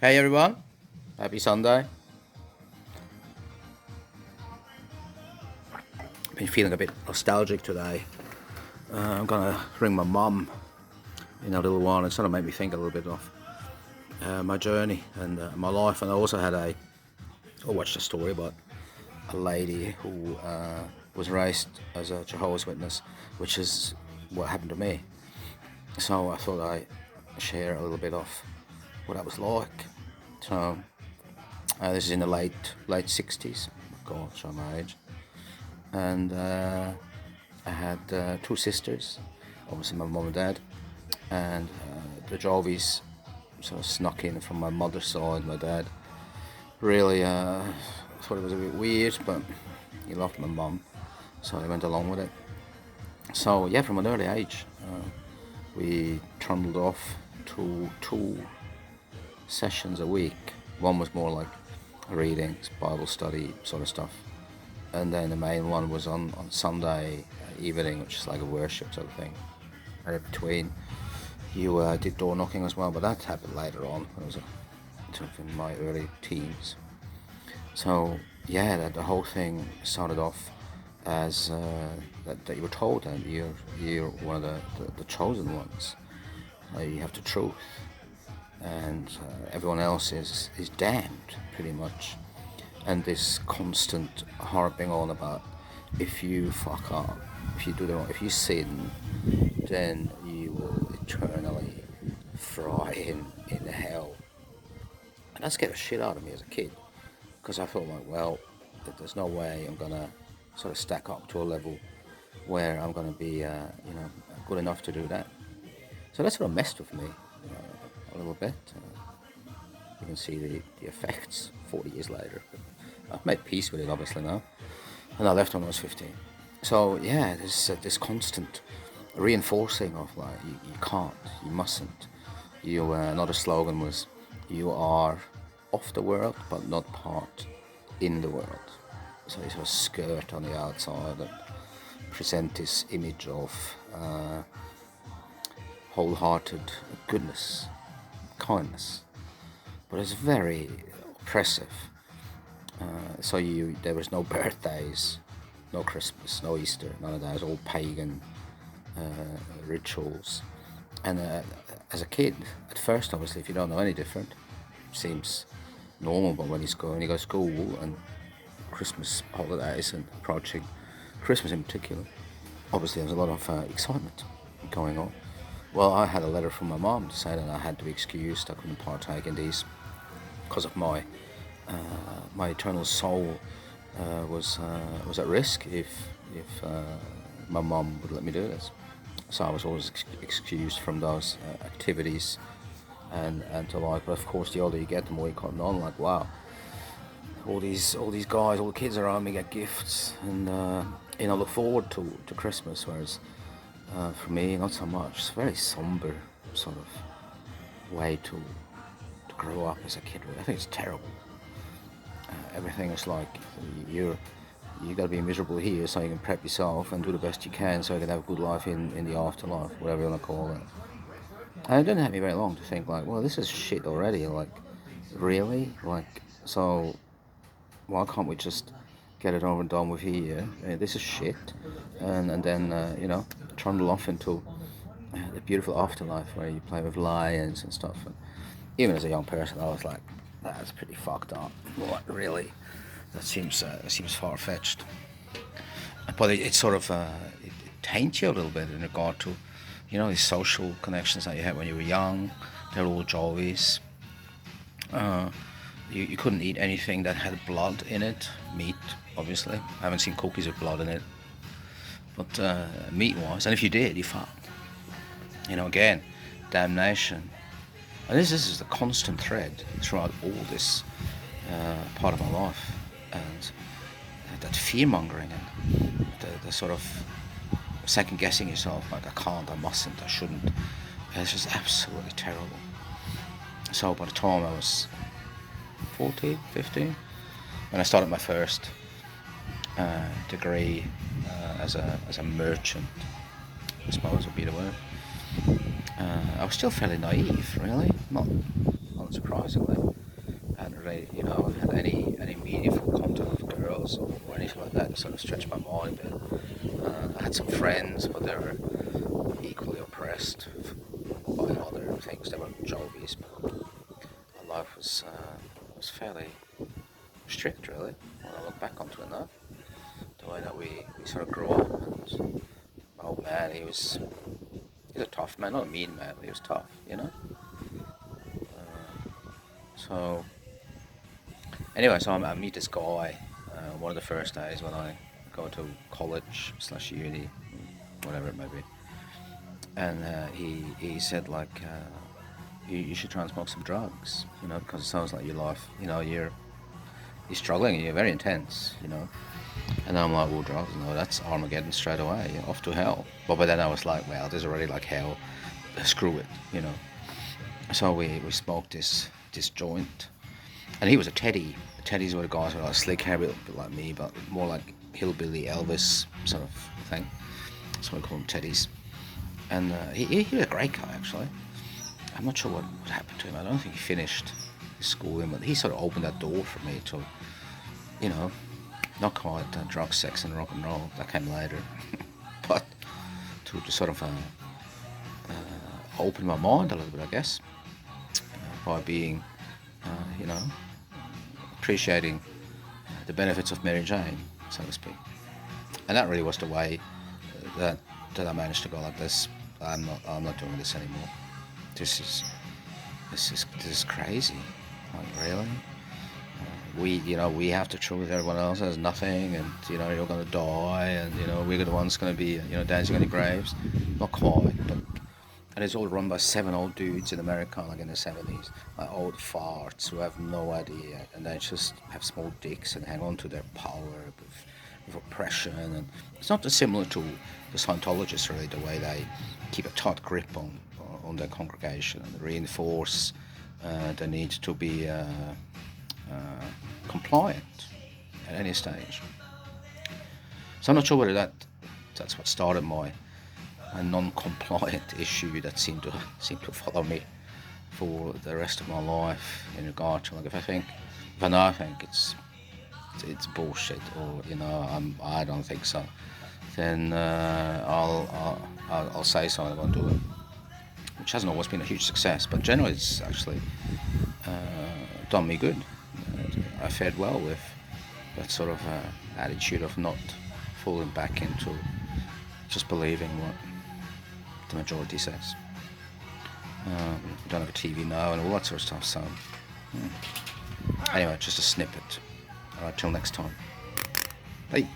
Hey everyone, happy Sunday. Been feeling a bit nostalgic today. I'm gonna ring my mum in a little while and sort of make me think a little bit of my journey and my life. And I also I watched a story about a lady who was raised as a Jehovah's Witness, which is what happened to me. So I thought I'd share a little bit of what that was like. So this is in the late 60s. God, show my age. And I had two sisters, obviously my mum and dad, and the Jovies sort of snuck in from my mother's side. My dad really thought it was a bit weird, but he loved my mum, so I went along with it. So yeah, from an early age, we trundled off to 2 sessions a week. One was more like readings, Bible study sort of stuff, and then the main one was on Sunday evening, which is like a worship sort of thing. And in between, you did door knocking as well, but that happened later on. It was sort of in my early teens. So yeah, the whole thing started off as that you were told that you're one of the chosen ones. You have the truth, and everyone else is damned, pretty much. And this constant harping on about, if you fuck up, if you do the wrong, if you sin, then you will eternally fry in hell. And that scared the shit out of me as a kid, because I thought, like, well, there's no way I'm gonna sort of stack up to a level where I'm gonna be good enough to do that. So that sort of messed with me a little bit. You can see the effects 40 years later. But I've made peace with it, obviously, now. And I left when I was 15. So yeah, there's this constant reinforcing of, like, you can't, you mustn't. Another slogan was, you are of the world, but not part in the world. So you sort of skirt on the outside and present this image of wholehearted goodness, kindness, but it's very oppressive. So there was no birthdays, no Christmas, no Easter, none of that. It was all pagan rituals. And as a kid, at first, obviously, if you don't know any different, it seems normal. But when you go to school and Christmas holidays and approaching Christmas in particular, obviously there's a lot of excitement going on. Well, I had a letter from my mom to say that I had to be excused. I couldn't partake in these because of my eternal soul was at risk if my mom would let me do this. So I was always excused from those activities and to like. But of course, the older you get, the more you cotton on. Like, wow, all these guys, all the kids around me get gifts, and look forward to Christmas. Whereas for me, not so much. It's a very somber sort of way to grow up as a kid. I think it's terrible. Everything is like, you gotta be miserable here so you can prep yourself and do the best you can so you can have a good life in the afterlife, whatever you want to call it. And it didn't take me very long to think, like, well, this is shit already. Like, really? Like, so why can't we just get it over and done with here? This is shit. And then trundle off into the beautiful afterlife where you play with lions and stuff. And even as a young person, I was like, that's pretty fucked up. What, really? That seems far-fetched. But it sort of it taints you a little bit in regard to, these social connections that you had when you were young. They're all joys. You couldn't eat anything that had blood in it. Meat, obviously. I haven't seen cookies with blood in it. But meat-wise, and if you did, you fucked. Again, damnation. And this is the constant thread throughout all this part of my life. And that fear-mongering and the sort of second-guessing yourself, like, I can't, I mustn't, I shouldn't. It's just absolutely terrible. So by the time I was 14, 15, when I started my first degree as a merchant, I suppose would be the word, I was still fairly naive, really, not surprisingly. I hadn't really, had any meaningful contact with girls or anything like that. Sort of stretched my mind a bit. I had some friends, but they were equally oppressed by other things. They were jovies, but my life was fairly strict, really, when I look back onto it now. The way that we sort of grew up, and my old man, he's a tough man, not a mean man, but he was tough, So, anyway, so I meet this guy one of the first days when I go to college/uni, whatever it may be. And he said, like, you should try and smoke some drugs, because it sounds like your life, you're struggling, you're very intense, And I'm like, well, drugs, no, that's Armageddon straight away, off to hell. But by then I was like, well, there's already like hell, screw it, So we smoked this joint, and he was a teddy. Teddies were the guys with like slick hair, a bit like me, but more like hillbilly Elvis sort of thing. So we call them teddies. And he was a great guy, actually. I'm not sure what happened to him. I don't think he finished his schooling, but he sort of opened that door for me to, not quite drugs, sex, and rock and roll. That came later, but to sort of open my mind a little bit, I guess, by being, appreciating the benefits of Mary Jane, so to speak. And that really was the way that I managed to go like this. I'm not doing this anymore. This is crazy. Like, really? We have to truth everyone else has nothing, and you're gonna die, and we're the ones gonna be dancing on the graves. Not quite, but and it's all run by 7 old dudes in America, like in the 70s, like old farts who have no idea, and they just have small dicks and hang on to their power with oppression. And it's not dissimilar to the Scientologists, really, the way they keep a tight grip on their congregation and reinforce the need to be compliant at any stage. So I'm not sure whether that's what started my non-compliant issue that seemed to follow me for the rest of my life, in regard to, like, if I know I think it's bullshit, or I don't think so, then I'll say so, and I won't do it, which hasn't always been a huge success, but generally it's actually done me good. I fared well with that sort of attitude of not falling back into just believing what the majority says. Don't have a TV now and all that sort of stuff, so anyway, just a snippet. Alright, till next time. Bye.